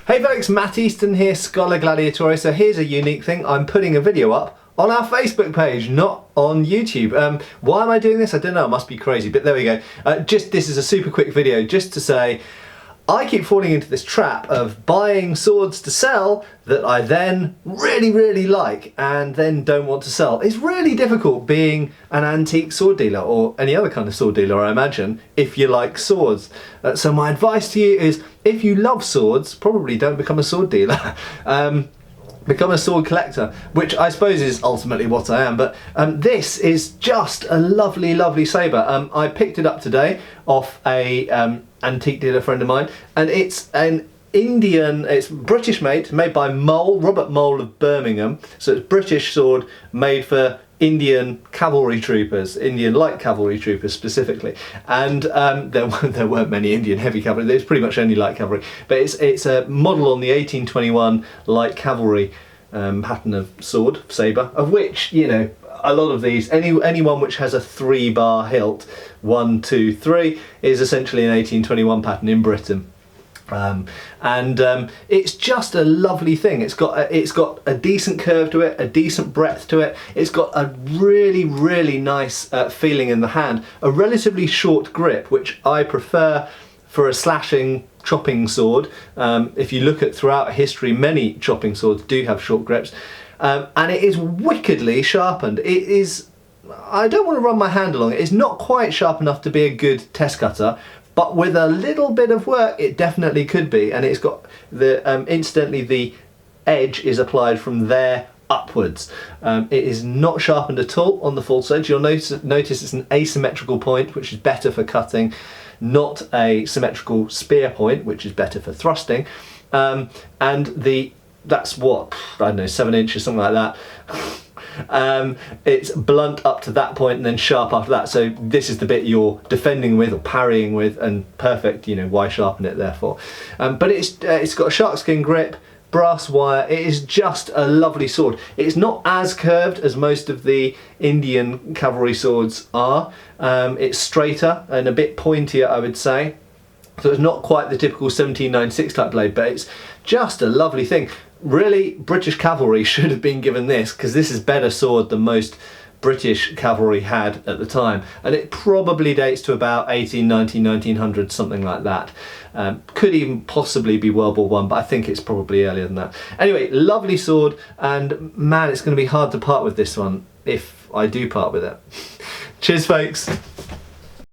Hey folks, Matt Easton here, Scholar Gladiatore. So here's a unique thing. I'm putting a video up on our Facebook page, not on YouTube. Why am I doing this? I don't know, it must be crazy, but there we go. This is a super quick video just to say, I keep falling into this trap of buying swords to sell that I then really like and then don't want to sell. It's really difficult being an antique sword dealer, or any other kind of sword dealer I imagine, if you like swords. So my advice to you is, if you love swords, probably don't become a sword dealer. Become a sword collector, which I suppose is ultimately what I am. But this is just a lovely sabre. I picked it up today off a antique dealer friend of mine, and it's an Indian, it's British made by Robert Mole of Birmingham. So it's British sword made for Indian cavalry troopers, Indian light cavalry troopers specifically, and there weren't many Indian heavy cavalry. There's pretty much only light cavalry, but it's a model on the 1821 light cavalry pattern of sword, sabre, of which, you know, a lot of these, anyone which has a 3-bar hilt, 1, 2, 3, is essentially an 1821 pattern in Britain. It's just a lovely thing. It's got a decent curve to it, a decent breadth to it. It's got a really nice feeling in the hand. A relatively short grip, which I prefer for a slashing, chopping sword. If you look at throughout history, many chopping swords do have short grips, and it is wickedly sharpened. It is. I don't want to run my hand along it. It's not quite sharp enough to be a good test cutter, but with a little bit of work it definitely could be. And it's got the incidentally, the edge is applied from there upwards. It is not sharpened at all on the false edge. You'll notice it's an asymmetrical point, which is better for cutting, not a symmetrical spear point, which is better for thrusting. That's what, I don't know, 7 inches, something like that. It's blunt up to that point and then sharp after that. So this is the bit you're defending with or parrying with, and perfect, you know, why sharpen it therefore. But it's got a sharkskin grip, brass wire. It is just a lovely sword. It's not as curved as most of the Indian cavalry swords are. It's straighter and a bit pointier, I would say. So it's not quite the typical 1796 type blade, but it's just a lovely thing. Really, British cavalry should have been given this, because this is better sword than most British cavalry had at the time, and it probably dates to about 1890, 1900, something like that. Could even possibly be World War I, but I think it's probably earlier than that. Anyway, lovely sword, and man, it's going to be hard to part with this one, if I do part with it. Cheers folks.